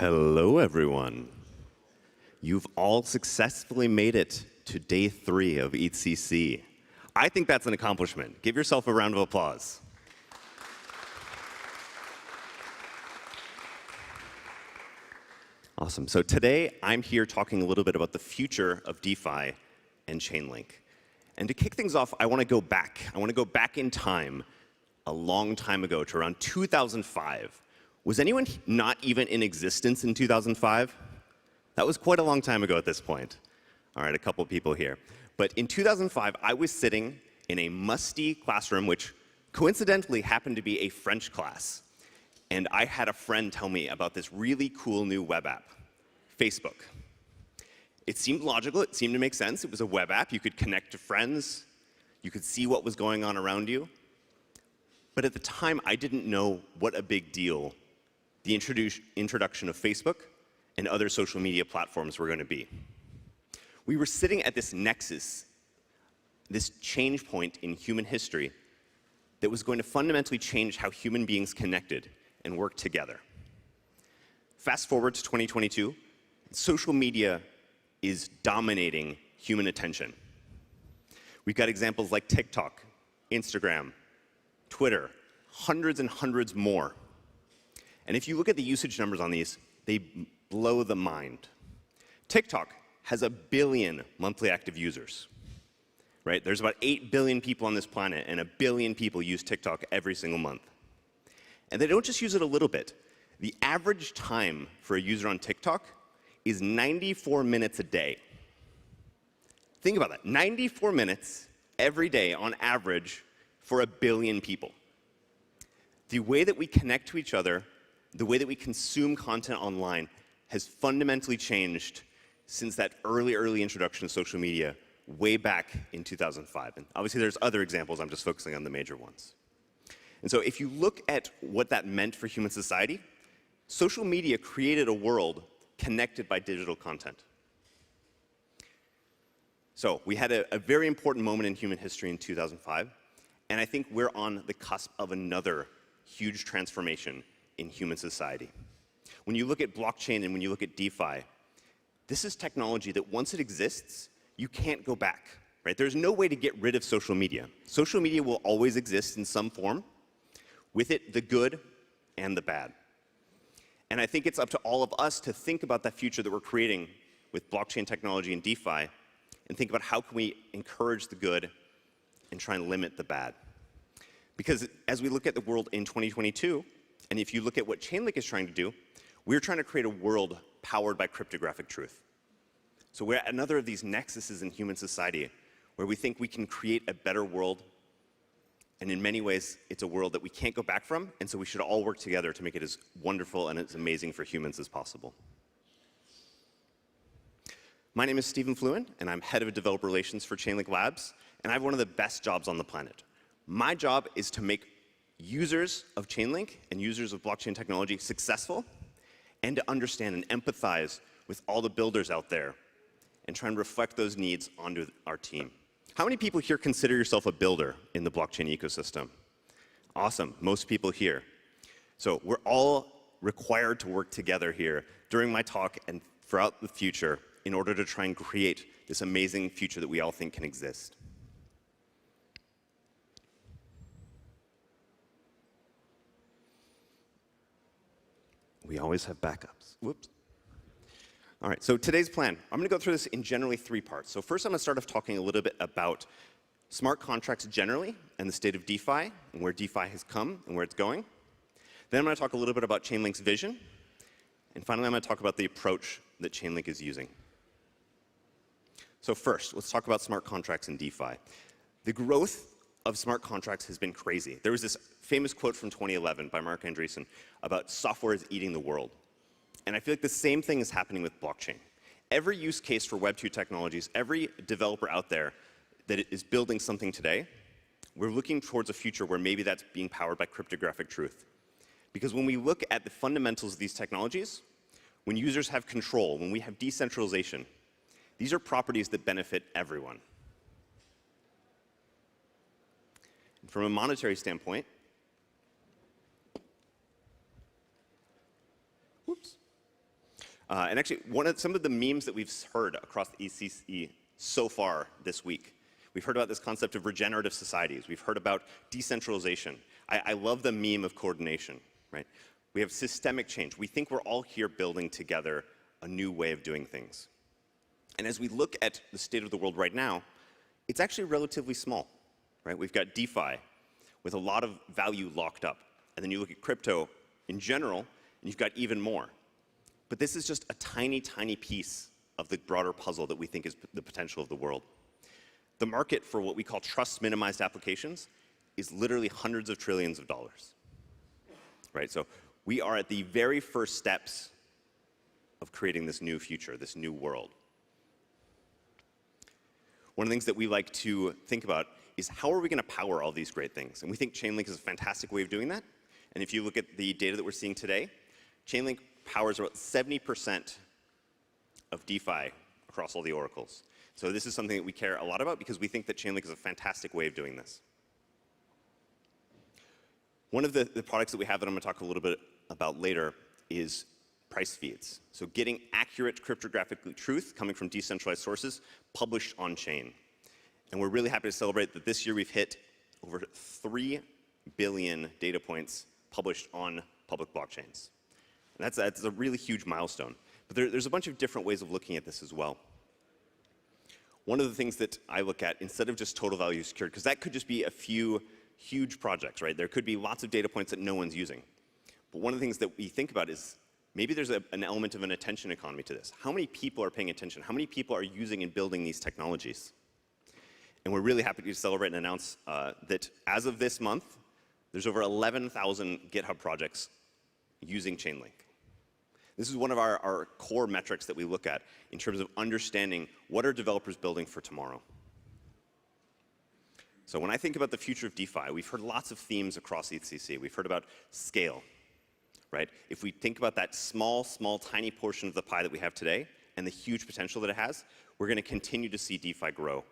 Hello, everyone. You've all successfully made it to day 3 of ETHCC. I think that's an accomplishment. Give yourself a round of applause. Awesome. So today, I'm here talking a little bit about the future of DeFi and Chainlink. And to kick things off, I want to go back. I want to go back in time, a long time ago, to around 2005. Was anyone not even in existence in 2005? That was quite a long time ago at this point. All right, a couple people here. But in 2005, I was sitting in a musty classroom, which coincidentally happened to be a French class. And I had a friend tell me about this really cool new web app, Facebook. It seemed logical. It seemed to make sense. It was a web app. You could connect to friends. You could see what was going on around you. But at the time, I didn't know what a big deal the introduction of Facebook and other social media platforms were going to be. We were sitting at this nexus, this change point in human history that was going to fundamentally change how human beings connected and worked together. Fast forward to 2022, social media is dominating human attention. We've got examples like TikTok, Instagram, Twitter, hundreds and hundreds more. And if you look at the usage numbers on these, they blow the mind. TikTok has 1 billion monthly active users. Right? There's about 8 billion people on this planet, and 1 billion people use TikTok every single month. And they don't just use it a little bit. The average time for a user on TikTok is 94 minutes a day. Think about that. 94 minutes every day on average for 1 billion people. The way that we connect to each other, the way that we consume content online has fundamentally changed since that early introduction of social media way back in 2005. And obviously, there's other examples. I'm just focusing on the major ones. And so if you look at what that meant for human society, social media created a world connected by digital content. So we had a very important moment in human history in 2005, and I think we're on the cusp of another huge transformation in human society. When you look at blockchain and when you look at DeFi, this is technology that once it exists, you can't go back. Right? There's no way to get rid of social media. Social media will always exist in some form, with it the good and the bad. And I think it's up to all of us to think about that future that we're creating with blockchain technology and DeFi, and think about how can we encourage the good and try and limit the bad. Because as we look at the world in 2022, and if you look at what Chainlink is trying to do, we're trying to create a world powered by cryptographic truth. So we're at another of these nexuses in human society where we think we can create a better world. And in many ways, it's a world that we can't go back from, and so we should all work together to make it as wonderful and as amazing for humans as possible. My name is Fluin, and I'm head of developer relations for Chainlink Labs, and I have one of the best jobs on the planet. My job is to make users of Chainlink and users of blockchain technology successful, and to understand and empathize with all the builders out there, and try and reflect those needs onto our team. How many people here consider yourself a builder in the blockchain ecosystem? Awesome, most people here. So we're all required to work together here during my talk and throughout the future in order to try and create this amazing future that we all think can exist. We always have backups. Whoops. All right, so today's plan, I'm going to go through this in generally 3 parts. So first, I'm going to start off talking a little bit about smart contracts generally and the state of DeFi and where DeFi has come and where it's going. Then I'm going to talk a little bit about Chainlink's vision. And finally, I'm going to talk about the approach that Chainlink is using. So first, let's talk about smart contracts and DeFi. The growth of smart contracts has been crazy. There was this famous quote from 2011 by Mark Andreessen about software is eating the world. And I feel like the same thing is happening with blockchain. Every use case for Web 2 technologies, every developer out there that is building something today, we're looking towards a future where maybe that's being powered by cryptographic truth. Because when we look at the fundamentals of these technologies, when users have control, when we have decentralization, these are properties that benefit everyone. And from a monetary standpoint, whoops. And actually, some of the memes that we've heard across the ECC so far this week, we've heard about this concept of regenerative societies. We've heard about decentralization. I love the meme of coordination, right? We have systemic change. We think we're all here building together a new way of doing things. And as we look at the state of the world right now, it's actually relatively small, right? We've got DeFi with a lot of value locked up. And then you look at crypto in general, and you've got even more. But this is just a tiny, tiny piece of the broader puzzle that we think is the potential of the world. The market for what we call trust-minimized applications is literally hundreds of trillions of dollars, right? So we are at the very first steps of creating this new future, this new world. One of the things that we like to think about is how are we going to power all these great things? And we think Chainlink is a fantastic way of doing that. And if you look at the data that we're seeing today, Chainlink powers about 70% of DeFi across all the oracles. So this is something that we care a lot about because we think that Chainlink is a fantastic way of doing this. One of the products that we have that I'm going to talk a little bit about later is price feeds. So getting accurate cryptographic truth coming from decentralized sources published on chain. And we're really happy to celebrate that this year we've hit over 3 billion data points published on public blockchains. And that's a really huge milestone. But there's a bunch of different ways of looking at this as well. One of the things that I look at, instead of just total value secured, because that could just be a few huge projects, right? There could be lots of data points that no one's using. But one of the things that we think about is maybe there's an element of an attention economy to this. How many people are paying attention? How many people are using and building these technologies? And we're really happy to celebrate and announce that as of this month, there's over 11,000 GitHub projects using Chainlink. This is one of our core metrics that we look at in terms of understanding what are developers building for tomorrow. So when I think about the future of DeFi, we've heard lots of themes across ECC. We've heard about scale, right? If we think about that small, tiny portion of the pie that we have today and the huge potential that it has, we're going to continue to see DeFi grow.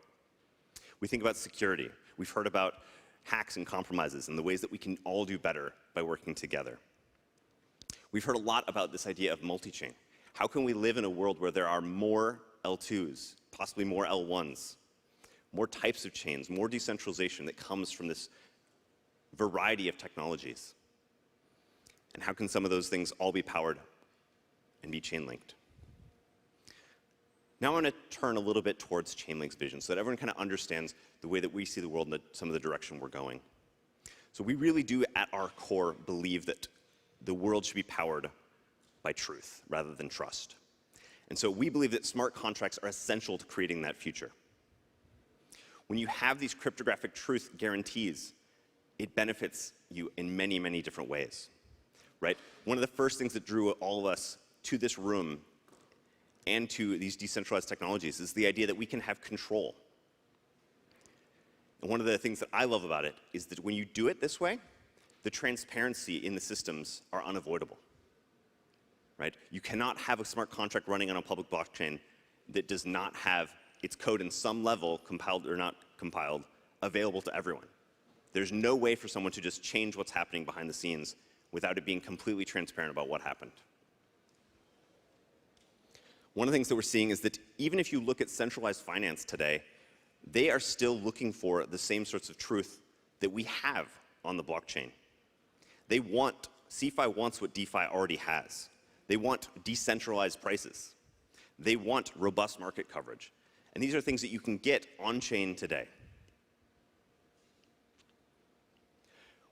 We think about security. We've heard about hacks and compromises and the ways that we can all do better by working together. We've heard a lot about this idea of multichain. How can we live in a world where there are more L2s, possibly more L1s, more types of chains, more decentralization that comes from this variety of technologies? And how can some of those things all be powered and be chain linked? Now I want to turn a little bit towards Chainlink's vision so that everyone kind of understands the way that we see the world and some of the direction we're going. So we really do, at our core, believe that the world should be powered by truth rather than trust. And so we believe that smart contracts are essential to creating that future. When you have these cryptographic truth guarantees, it benefits you in many, many different ways, right? One of the first things that drew all of us to this room and to these decentralized technologies is the idea that we can have control. And one of the things that I love about it is that when you do it this way, the transparency in the systems are unavoidable, right? You cannot have a smart contract running on a public blockchain that does not have its code in some level, compiled or not compiled, available to everyone. There's no way for someone to just change what's happening behind the scenes without it being completely transparent about what happened. One of the things that we're seeing is that even if you look at centralized finance today, they are still looking for the same sorts of truth that we have on the blockchain. CeFi wants what DeFi already has. They want decentralized prices. They want robust market coverage. And these are things that you can get on-chain today.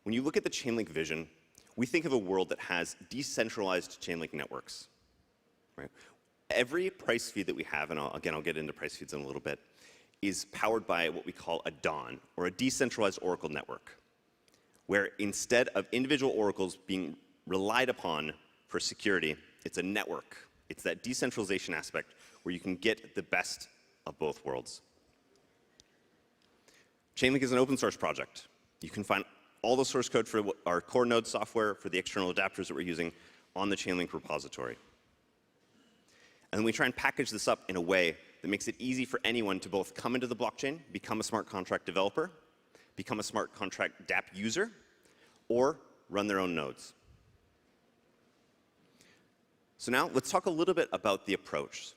When you look at the Chainlink vision, we think of a world that has decentralized Chainlink networks, right? Every price feed that we have, and I'll get into price feeds in a little bit, is powered by what we call a DON, or a decentralized oracle network, where instead of individual oracles being relied upon for security, it's a network. It's that decentralization aspect where you can get the best of both worlds. Chainlink is an open source project. You can find all the source code for our core node software, for the external adapters that we're using on the Chainlink repository. And then we try and package this up in a way that makes it easy for anyone to both come into the blockchain, become a smart contract developer, become a smart contract dApp user, or run their own nodes. So now let's talk a little bit about the approach.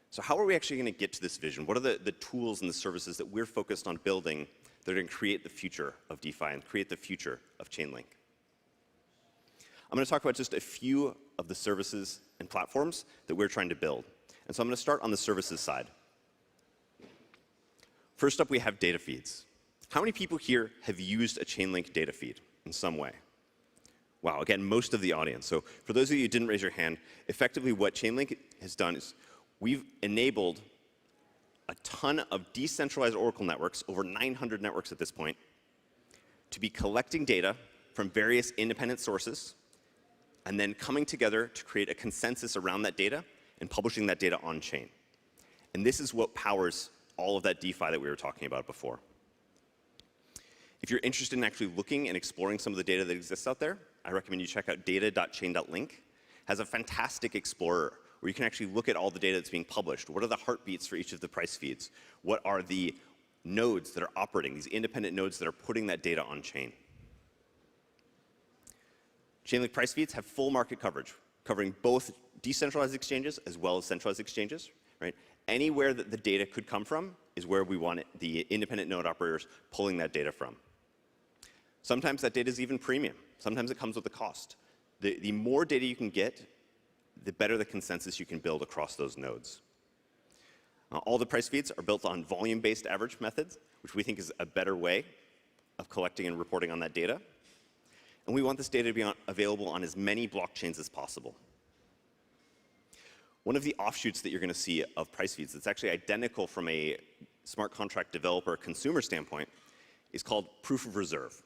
So how are we actually going to get to this vision? What are the tools and the services that we're focused on building that are going to create the future of DeFi and create the future of Chainlink? I'm going to talk about just a few of the services and platforms that we're trying to build. And so I'm going to start on the services side. First up, we have data feeds. How many people here have used a Chainlink data feed in some way? Wow, again, most of the audience. So for those of you who didn't raise your hand, effectively what Chainlink has done is we've enabled a ton of decentralized Oracle networks, over 900 networks at this point, to be collecting data from various independent sources and then coming together to create a consensus around that data and publishing that data on chain. And this is what powers all of that DeFi that we were talking about before. If you're interested in actually looking and exploring some of the data that exists out there, I recommend you check out data.chain.link. It has a fantastic explorer where you can actually look at all the data that's being published. What are the heartbeats for each of the price feeds? What are the nodes that are operating, these independent nodes that are putting that data on chain? Chainlink price feeds have full market coverage, covering both decentralized exchanges as well as centralized exchanges. Right? Anywhere that the data could come from is where we want the independent node operators pulling that data from. Sometimes that data is even premium. Sometimes it comes with a cost. The more data you can get, the better the consensus you can build across those nodes. All the price feeds are built on volume-based average methods, which we think is a better way of collecting and reporting on that data. And we want this data to be available on as many blockchains as possible. One of the offshoots that you're going to see of price feeds that's actually identical from a smart contract developer consumer standpoint is called proof of reserve.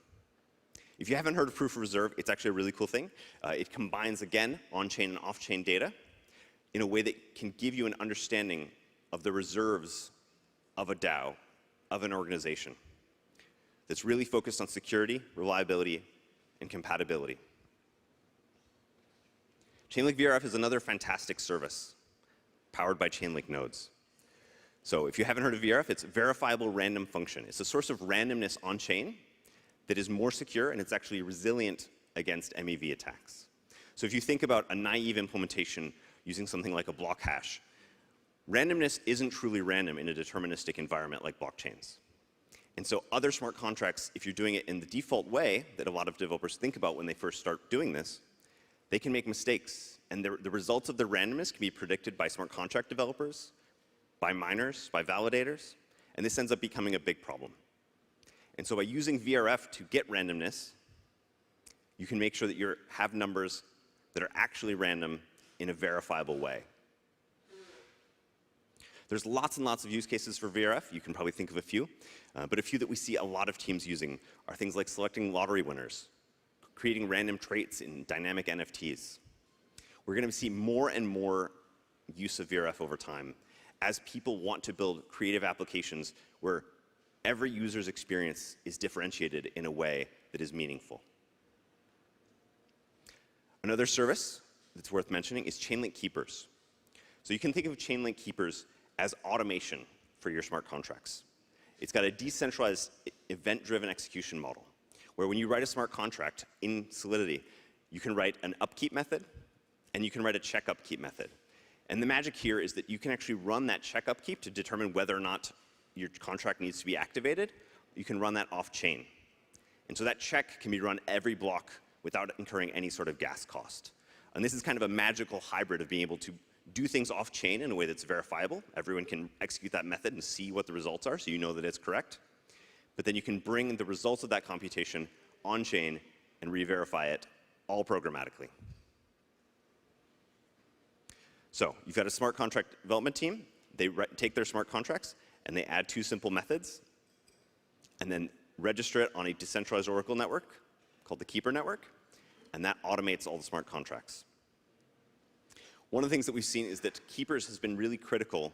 If you haven't heard of proof of reserve, it's actually a really cool thing. It combines, again, on-chain and off-chain data in a way that can give you an understanding of the reserves of a DAO, of an organization, that's really focused on security, reliability, and compatibility. Chainlink VRF is another fantastic service powered by Chainlink nodes. So if you haven't heard of VRF, it's verifiable random function. It's a source of randomness on-chain that is more secure, and it's actually resilient against MEV attacks. So if you think about a naive implementation using something like a block hash, randomness isn't truly random in a deterministic environment like blockchains. And so other smart contracts, if you're doing it in the default way that a lot of developers think about when they first start doing this, they can make mistakes. And the results of the randomness can be predicted by smart contract developers, by miners, by validators, and this ends up becoming a big problem. And so by using VRF to get randomness, you can make sure that you have numbers that are actually random in a verifiable way. There's lots and lots of use cases for VRF. You can probably think of a few. But a few that we see a lot of teams using are things like selecting lottery winners, creating random traits in dynamic NFTs. We're going to see more and more use of VRF over time as people want to build creative applications where every user's experience is differentiated in a way that is meaningful. Another service that's worth mentioning is Chainlink Keepers. So you can think of Chainlink Keepers as automation for your smart contracts. It's got a decentralized event-driven execution model, where when you write a smart contract in Solidity, you can write an upkeep method, and you can write a check upkeep method. And the magic here is that you can actually run that check upkeep to determine whether or not your contract needs to be activated. You can run that off-chain. And so that check can be run every block without incurring any sort of gas cost. And this is kind of a magical hybrid of being able to do things off-chain in a way that's verifiable. Everyone can execute that method and see what the results are, so you know that it's correct. But then you can bring the results of that computation on-chain and re-verify it all programmatically. So you've got a smart contract development team. They take their smart contracts, and they add two simple methods, and then register it on a decentralized Oracle network called the Keeper network, and that automates all the smart contracts. One of the things that we've seen is that Keepers has been really critical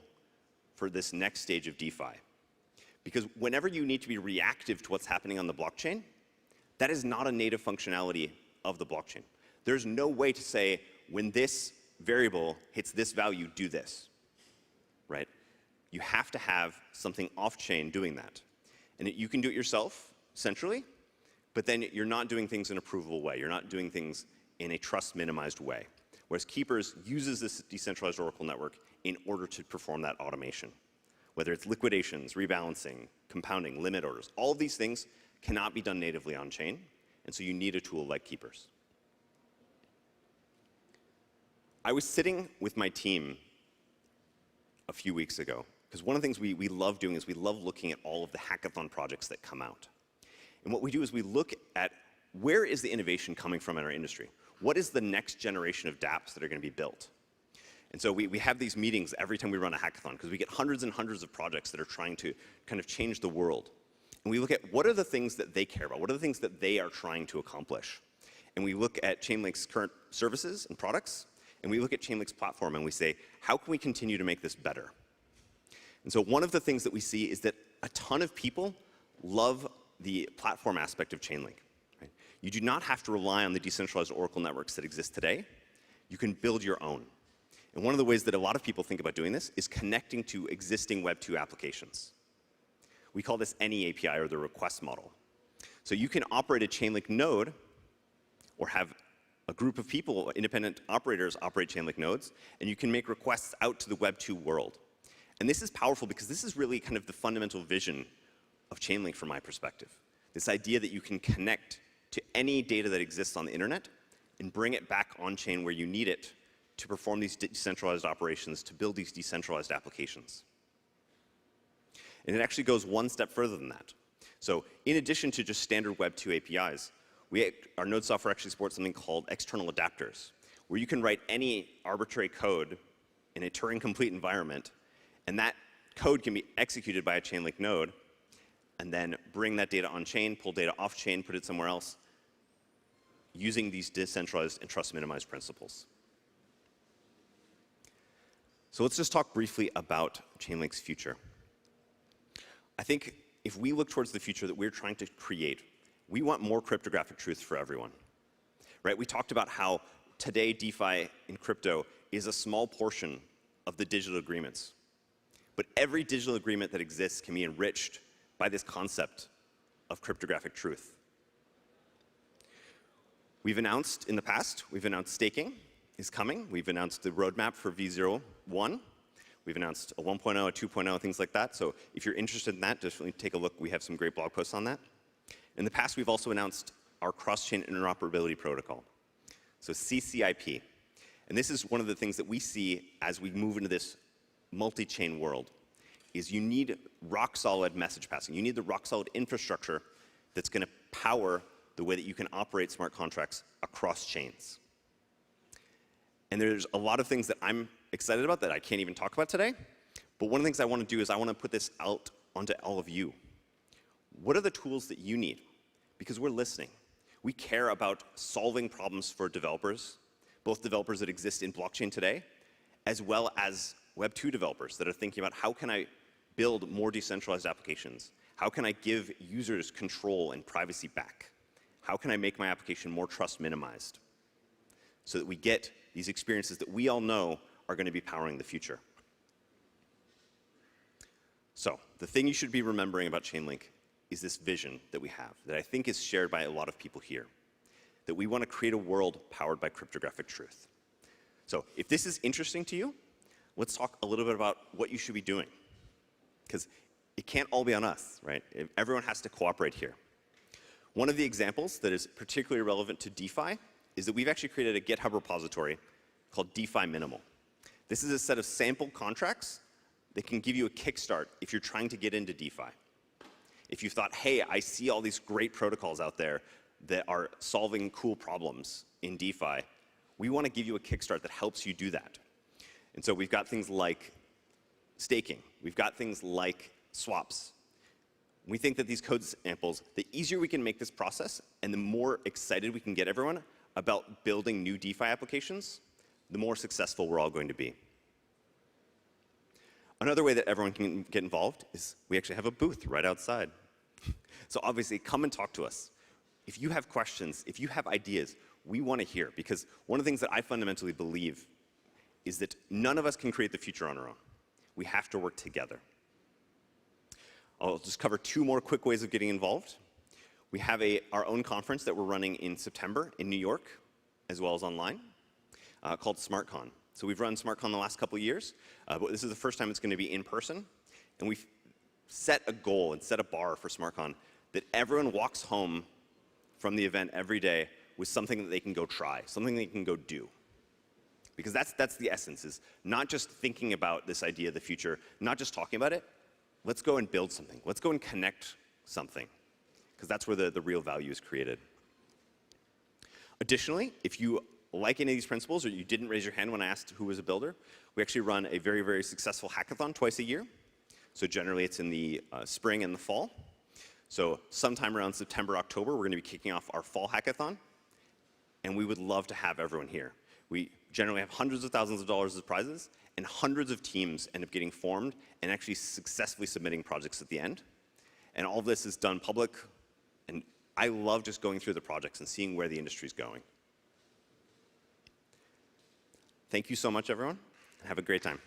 for this next stage of DeFi. Because whenever you need to be reactive to what's happening on the blockchain, that is not a native functionality of the blockchain. There's no way to say, when this variable hits this value, do this, right? You have to have something off-chain doing that. And you can do it yourself, centrally, but then you're not doing things in a provable way. You're not doing things in a trust-minimized way. whereas Keepers uses this decentralized Oracle network in order to perform that automation. Whether it's liquidations, rebalancing, compounding, limit orders, all of these things cannot be done natively on-chain, and so you need a tool like Keepers. I was sitting with my team a few weeks ago, because one of the things we love doing is we love looking at all of the hackathon projects that come out. And what we do is we look at where is the innovation coming from in our industry? What is the next generation of dApps that are going to be built? And so we have these meetings every time we run a hackathon, because we get hundreds and hundreds of projects that are trying to kind of change the world. And we look at what are the things that they care about? What are the things that they are trying to accomplish? And we look at Chainlink's current services and products, and we look at Chainlink's platform, and we say, how can we continue to make this better? And so one of the things that we see is that a ton of people love the platform aspect of Chainlink. Right? You do not have to rely on the decentralized Oracle networks that exist today. You can build your own. And one of the ways that a lot of people think about doing this is connecting to existing Web 2 applications. We call this any API, or the request model. So you can operate a Chainlink node, or have a group of people, independent operators, operate Chainlink nodes, and you can make requests out to the Web 2 world. And this is powerful because this is really kind of the fundamental vision of Chainlink from my perspective. This idea that you can connect to any data that exists on the internet and bring it back on-chain where you need it to perform these decentralized operations, to build these decentralized applications. And it actually goes one step further than that. So in addition to just standard Web 2 APIs, our node software actually supports something called external adapters, where you can write any arbitrary code in a Turing-complete environment, and that code can be executed by a Chainlink node, and then bring that data on-chain, pull data off-chain, put it somewhere else, using these decentralized and trust-minimized principles. So let's just talk briefly about Chainlink's future. I think if we look towards the future that we're trying to create, we want more cryptographic truth for everyone. Right? We talked about how today DeFi in crypto is a small portion of the digital agreements. But every digital agreement that exists can be enriched by this concept of cryptographic truth. We've announced in the past, we've announced staking is coming. We've announced the roadmap for V01. We've announced a 1.0, a 2.0, things like that. So if you're interested in that, definitely take a look. We have some great blog posts on that. In the past, we've also announced our cross-chain interoperability protocol, so CCIP. And this is one of the things that we see as we move into this multi-chain world, is you need rock-solid message passing. You need the rock-solid infrastructure that's going to power the way that you can operate smart contracts across chains. And there's a lot of things that I'm excited about that I can't even talk about today. But one of the things I want to do is I want to put this out onto all of you. What are the tools that you need? Because we're listening. We care about solving problems for developers, both developers that exist in blockchain today, as well as Web 2 developers that are thinking about how can I build more decentralized applications? How can I give users control and privacy back? How can I make my application more trust minimized so that we get these experiences that we all know are going to be powering the future? So the thing you should be remembering about Chainlink is this vision that we have that I think is shared by a lot of people here, that we want to create a world powered by cryptographic truth. So if this is interesting to you, let's talk a little bit about what you should be doing, because it can't all be on us, right? Everyone has to cooperate here. One of the examples that is particularly relevant to DeFi is that we've actually created a GitHub repository called DeFi Minimal. This is a set of sample contracts that can give you a kickstart if you're trying to get into DeFi. If you thought, hey, I see all these great protocols out there that are solving cool problems in DeFi, we want to give you a kickstart that helps you do that. And so we've got things like staking. We've got things like swaps. We think that these code samples, the easier we can make this process and the more excited we can get everyone about building new DeFi applications, the more successful we're all going to be. Another way that everyone can get involved is we actually have a booth right outside. So obviously, come and talk to us. If you have questions, if you have ideas, we want to hear, because one of the things that I fundamentally believe is that none of us can create the future on our own. We have to work together. I'll just cover two more quick ways of getting involved. We have our own conference that we're running in September in New York, as well as online. called SmartCon. So we've run SmartCon the last couple of years, but this is the first time it's going to be in person. And we've set a goal and set a bar for SmartCon that everyone walks home from the event every day with something that they can go try, something they can go do. Because that's the essence, is not just thinking about this idea of the future, not just talking about it. Let's go and build something. Let's go and connect something, because that's where the real value is created. Additionally, if you like any of these principles, or you didn't raise your hand when I asked who was a builder, we actually run a very, very successful hackathon twice a year. So generally, it's in the spring and the fall. So sometime around September, October, we're going to be kicking off our fall hackathon. And we would love to have everyone here. We generally have hundreds of thousands of dollars as prizes, and hundreds of teams end up getting formed and actually successfully submitting projects at the end. And all of this is done public. And I love just going through the projects and seeing where the industry is going. Thank you so much, everyone. Have a great time.